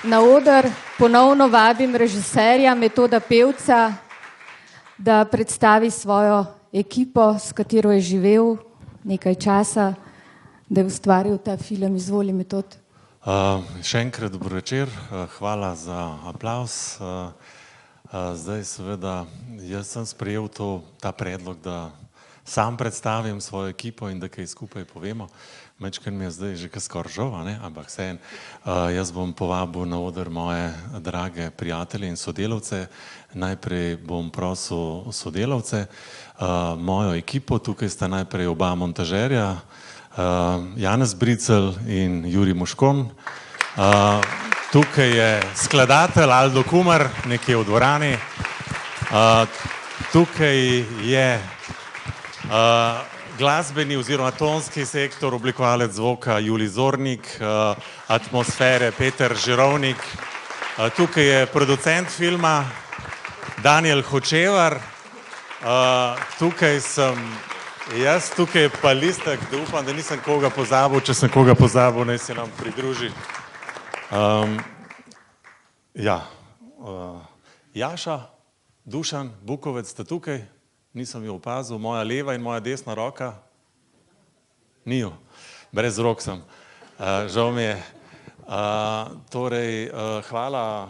na oder ponovno vabim režiserja Metoda Pevca, da predstavi svojo ekipo, s katero je živel nekaj časa, da je ustvaril ta film. Izvoli, Metod. Še enkrat dobro večer, hvala za aplavz. Zdaj seveda, jaz sem sprejel ta predlog, da sam predstavim svojo ekipo in da kaj skupaj povemo. Mečkaj mi je zdaj že skoraj žal, ampak vseeno. Jaz bom povabil na oder moje drage prijatelje in sodelavce. Najprej bom prosil sodelavce, mojo ekipo. Tukaj sta najprej oba montažerja, Janez Bricelj in Jurij Moškon. Tukaj je skladatelj Aldo Kumar, nekje v dvorani. Tukaj je glasbeni oziroma tonski sektor, oblikovalec zvoka Julij Zornik, atmosfere Peter Žirovnik. Tukaj je producent filma Daniel Hočevar. Tukaj sem jaz, tukaj je pa Listek, da upam, da nisem koga pozabil. Če sem koga pozabil, naj se nam pridruži. Jaša, Dušan, Bukovec sta tukaj. Nisem jo opazil, moja leva in moja desna roka. Ni jo, brez rok sem. Žal mi je. Torej, hvala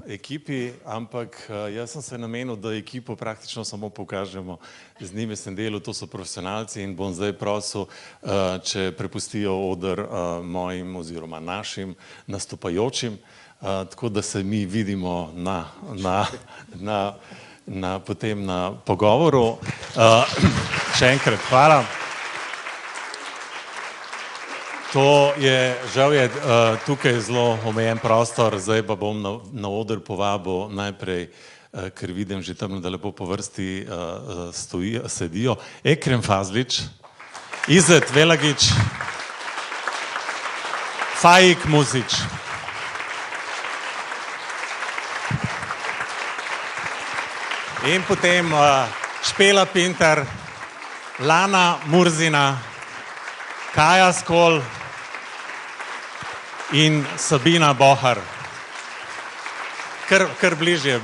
ekipi, ampak jaz sem se namenil, da ekipo praktično samo pokažemo. Z njimi sem delal, to so profesionalci in bom zdaj prosil, če prepustijo oder mojim oziroma našim nastopajočim, tako da se mi vidimo potem na pogovoru. Še enkrat hvala. To je, žal je tukaj zelo omejen prostor, zdaj pa bom na oder povabil najprej, ker vidim že tam, da lepo po vrsti sedijo, Ekrem Fazlić, Izet Velagić, Faik Muzić. In potem Špela Pintar, Lana Murzina, Kaja Skol in Sabina Bohar. Kar bližje.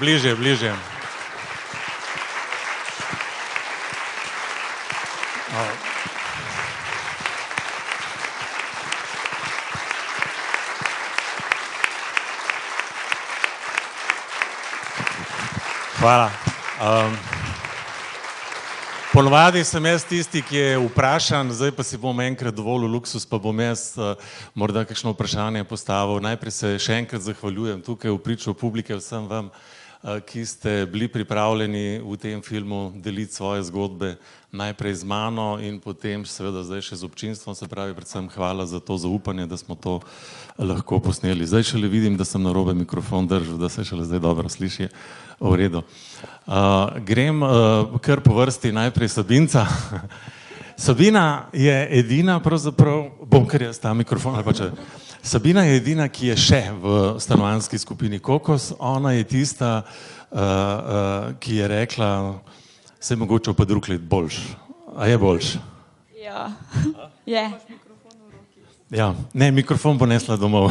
Hvala. Ponovadi sem jaz tisti, ki je vprašan, zdaj pa si bom enkrat dovolil luksus, pa bom jaz morda kakšno vprašanje postavil. Najprej se še enkrat zahvaljujem tukaj v priču publike vsem vam, ki ste bili pripravljeni v tem filmu deliti svoje zgodbe najprej z mano in potem seveda zdaj še z občinstvom, se pravi predvsem hvala za to zaupanje, da smo to lahko posneli. Zdaj šele vidim, da sem narobe mikrofon držal, da se šele zdaj dobro sliši. V redu. Grem kar po vrsti, najprej Sabinca. Sabina je edina, pravzaprav, bom kar jaz ta mikrofon, ali pa če. Sabina je edina, ki je še v stanovanjski skupini Kokos. Ona je tista, ki je rekla, se je mogoče pa drug let boljš. A je boljš? Ja, je. Ja, ne, mikrofon bo nesla domov.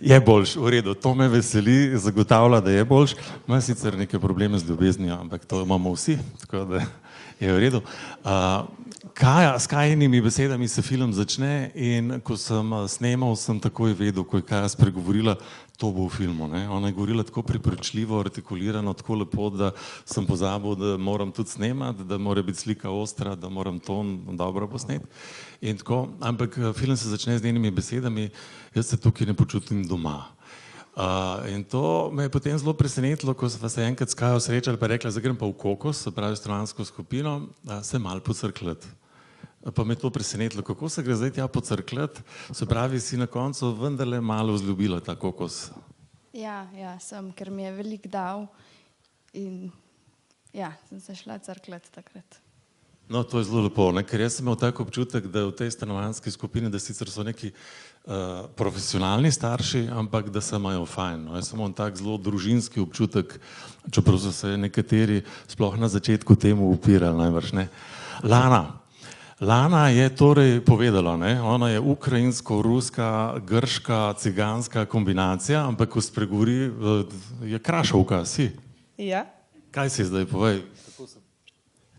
Je boljš, v redu, to me veseli, zagotavlja, da je boljš. Ima sicer neke probleme z ljubeznijo, ampak to imamo vsi, tako da je v redu. S Kajinimi besedami se film začne in ko sem snemal, sem takoj vedel, ko je Kaja spregovorila, to bo v filmu. Ona je govorila tako prepričljivo, artikulirano, tako lepo, da sem pozabil, da moram tudi snemati, da mora biti slika ostra, da moram ton dobro posneti. In tako, ampak film se začne z njenimi besedami, jaz se tukaj ne počutim doma. In to me je potem zelo presenetilo, ko sva se enkrat s Kajo srečali, pa rekla, zdaj grem pa v Kokos, se pravi stanovanjsko skupino, se malo pocrkljati. Pa me je to presenetilo, kako se gre zdaj tja pocrkljati, se pravi, si na koncu vendarle malo vzljubila ta Kokos. Ja, sem, ker mi je veliko dal in sem se šla crkljati takrat. No, to je zelo lepo, ker jaz sem imel tak občutek, da v tej stanovanjski skupini, da sicer so neki profesionalni starši, ampak da se imajo fajn. Jaz sem imel tak zelo družinski občutek, čeprav so se nekateri sploh na začetku temu upirali, najbrž ne. Lana, Lana je torej povedala, ne? Ona je ukrajinsko-ruska, grška, ciganska kombinacija, ampak ko spregovori, je krašovka, si. Ja. Kaj si zdaj, povej?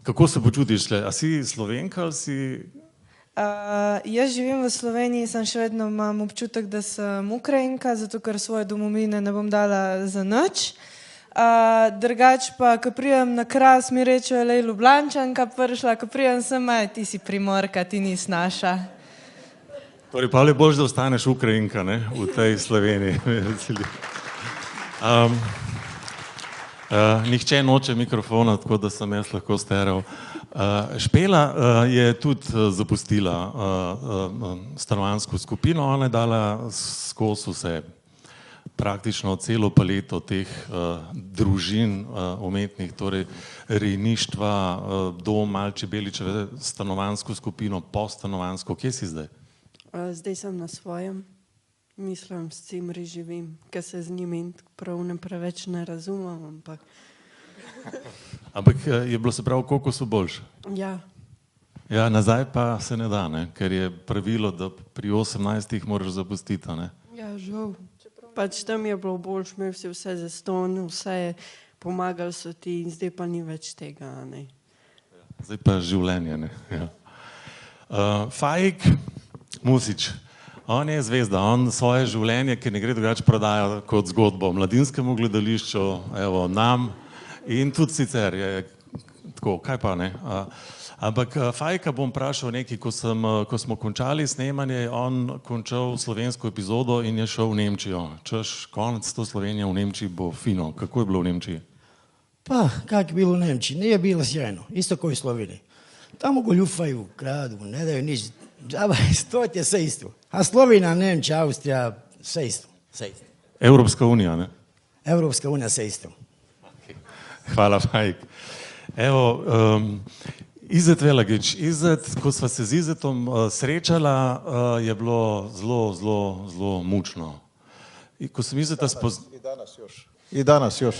Kako se počutiš? A si Slovenka ali si... Jaz živim v Sloveniji, sem še vedno imam občutek, da sem Ukrajinka, zato ker svoje domovine ne bom dala za nič. Drugač pa, ko prijem na Kras, mi rečejo, lej Ljubljančanka prišla, ko prijem sem, ti si Primorka, ti nisi naša. Torej, pa je bolj, da ostaneš Ukrajinka, ne, v tej Sloveniji. Nihče noče mikrofona, tako da sem jaz lahko steral. Špela je tudi zapustila stanovanjsko skupino, ona je dala skozi vse, praktično celo paleto teh družin umetnih, torej rejništva, dom Malče Beličeve, stanovanjsko skupino, postanovanjsko. Kje si zdaj? Zdaj sem na svojem, mislim, s cimri živim, ker se z njimi prav ne preveč ne razumem, ampak... Ampak je bilo se prav, koliko so boljše? Ja. Ja, nazaj pa se ne da, ne? Ker je pravilo, da pri 18 moraš zapustiti, ne? Ja, žal. Pač tam je bilo boljše, imel si vse zastonj, vse pomagali so ti in zdaj pa ni več tega, ne? Zdaj pa življenje, ne? Ja. Faik Musič, on je zvezda, on svoje življenje, ki ne gre drugače prodaja kot zgodbo mladinskemu gledališču, evo, nam in tudi sicer je tako, kaj pa ne. Ampak Fajka bom vprašal nekaj, ko smo končali snemanje, je on končal slovensko epizodo in je šel v Nemčijo. Češ, konec to Slovenija v Nemčiji bo fino. Kako je bilo v Nemčiji? Pa, kak je bilo u Nemčiji? Nije bilo sjajno, isto kao i Sloveniji. Tamo goljufaju, kradu, ne daju nič. To je sve isto. A Slovenija, Nemčija, Austrija, sve isto. Evropska unija, ne? Evropska unija, sve isto. Hvala, Fajk. Evo, Izet Velagič, Izet, ko sva se z Izetom srečala, je bilo zelo mučno. Ko sem Izeta spoznal... I danas još.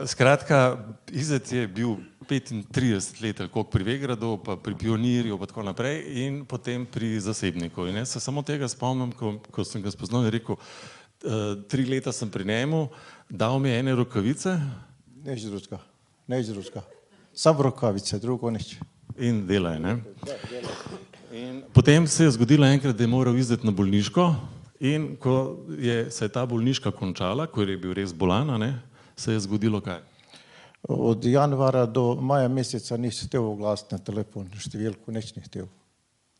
Skratka, Izet je bil 35 let ali koliko pri Vegradu, pa pri Pionirju, pa tako naprej in potem pri zasebniku. In jaz se samo tega spomnim, ko sem ga spoznal in rekel, 3 leta sem pri njemu, dal mi ene rokavice. Neč druga. Samo rokavice, drugo nič. In delaj, ne? In potem se je zgodilo enkrat, da je moral Izet na bolniško in ko se je ta bolniška končala, ko je bil res bolan, ne, se je zgodilo kaj? Od januara do maja mjeseca nisi htio oglasiti na telefon, številku neč ni htio.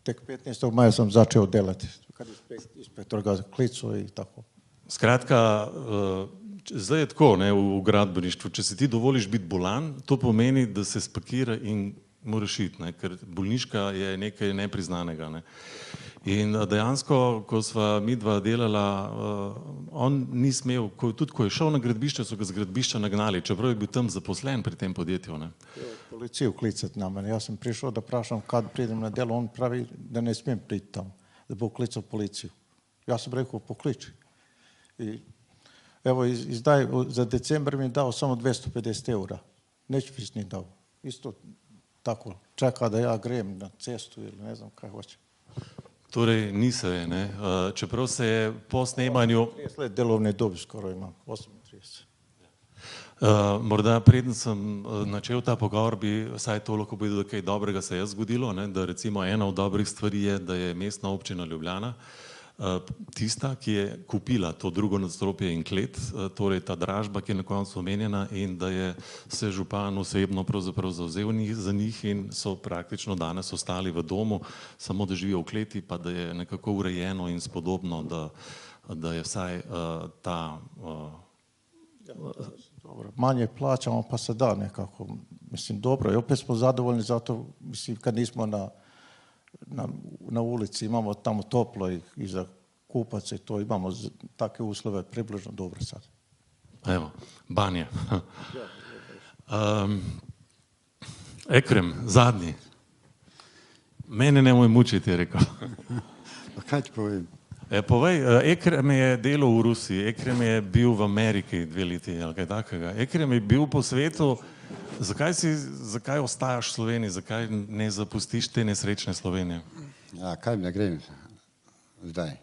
Tek 15. maja sam začeo delati, kad je inspektor ga klico i tako. Skratka, zdaj je tako, ne, v gradbeništvu, če si ti dovoliš biti bolan, to pomeni, da se spakira in moraš iti, ne, ker bolniška je nekaj nepriznanega, ne. In dejansko, ko sva midva delala, on ni smel, tudi ko je šel na gradbišče, so ga z gradbišča nagnali, čeprav je bil tam zaposlen pri tem podjetju, ne. Policiju klicati na mene, ja sam prišao da prašam kad pridem na delo, on pravi da ne smijem priti tamo, da bi uklicao policiju. Ja sam rekao pokliči. I evo, za decembar mi je dao samo 250 eura. Neće više ni dao. Isto tako, čeka da ja grem na cestu ili ne znam kaj hoće. Torej, ni se, ne. Čeprav se je po snemanju... 30 let delovne dobi skoro imam, 38. Morda preden sem načel ta pogovor, bi vsaj to lahko povedal, da kaj dobrega se je zgodilo, ne, da recimo ena od dobrih stvari je, da je mestna občina Ljubljana tista, ki je kupila to drugo nadstropje in klet, torej ta dražba, ki je na koncu omenjena in da je se župan osebno pravzaprav zavzel za njih in so praktično danes ostali v domu, samo da živijo v kleti, pa da je nekako urejeno in spodobno, da je vsaj ta... Dobro, manje plaćamo pa se da nekako, mislim dobro i opet smo zadovoljni zato, mislim kad nismo na ulici, imamo tamo toplo i za kupac i to, imamo takve uslove približno dobro sad. Evo, Banja. Ekrem, zadnji. Mene nemoj mučiti, je rekel. Pa kaj ti povem? Povej, Ekrem je delal v Rusiji, Ekrem je bil v Ameriki 2 leti ali kaj takega. Ekrem je bil po svetu Zakaj ostajaš v Sloveniji, zakaj ne zapustiš te nesrečne Slovenije? Ja, kaj ne grem zdaj?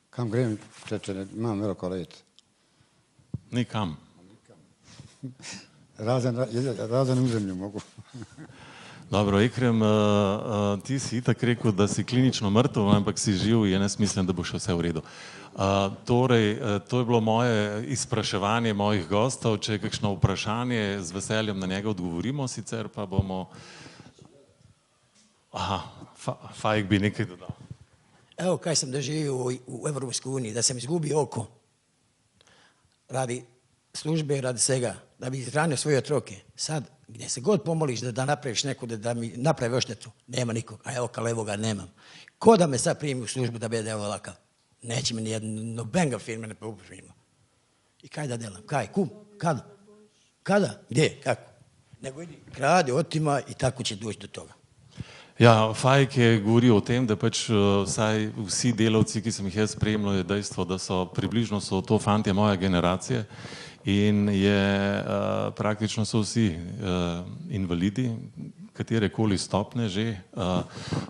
Kam grem, če imam veliko let? Nikam. Razen v zemlju mogu. Dobro, Ekrem, ti si itak rekel, da si klinično mrtev, ampak si živ in jaz mislim, da bo še vse v redu. Torej, to je bilo moje izpraševanje mojih gostov. Če je kakšno vprašanje, z veseljem na njega odgovorimo, sicer pa bomo... Aha, Fajk bi nekaj dodal. Evo kaj sam doživio u Evropskoj uniji, da sam izgubio oko radi službe, radi svega, da bi izhranio svoje otroke. Sad, gdje se god pomoliš da napraviš neku, da mi napravi oštetu, nema nikog, a evo kao ga nemam. Ko da me sad primi u službu da bude ovakav? Neće mi nobenga firme ne poprima. I kaj da delam? Kaj? Kum? Kada? Kada? Gdje? Kako? Nego idi krade, otima i tako će doći do toga. Ja, Fajk je govoril o tem, da pač vsaj vsi delavci, ki sem jih jaz spremljal, je dejstvo, da približno so to fantje moje generacije in praktično so vsi invalidi, katerekoli stopne že.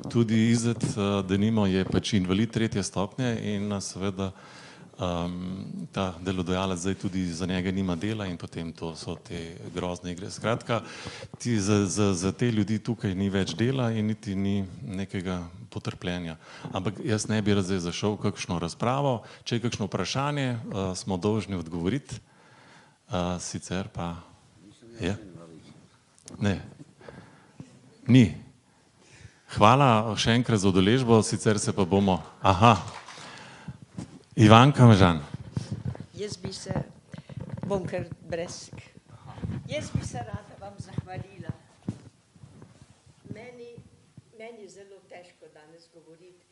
Tudi Izet, denimo, je pač invalid 3. stopnje in seveda ta delodajalec zdaj tudi za njega nima dela in potem to so te grozne igre. Skratka, za te ljudi tukaj ni več dela in niti ni nekega potrpljenja. Ampak jaz ne bi zdaj zašel v kakšno razpravo. Če je kakšno vprašanje, smo dolžni odgovoriti. Sicer pa... Je? Ne. Ni. Hvala še enkrat za udeležbo, sicer se pa bomo... Aha. Ivanka Mežan. Jaz bi se, bom kar bresk, jaz bi se rada vam zahvalila. Meni je zelo težko danes govoriti.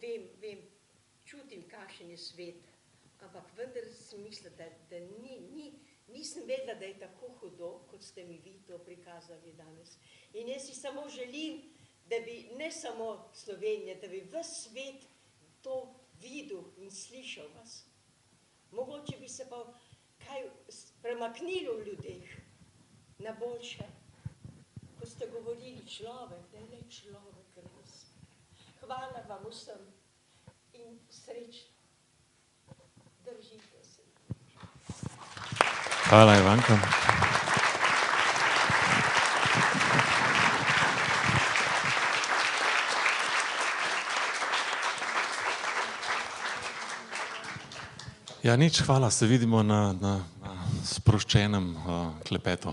Vem, čutim, kakšen je svet, ampak vendar si mislite, da nisem vedela, da je tako hudo, kot ste mi vi to prikazali danes. In jaz si samo želim, da bi ne samo Slovenija, da bi ves svet to videl in slišal vas. Mogoče bi se pa kaj premaknilo v ljudeh na boljše, ko ste govorili človek, da je le človek res. Hvala vam vsem in srečno. Držite se. Hvala, Ivanka. Ja, nič, hvala, se vidimo na sproščenem klepetu.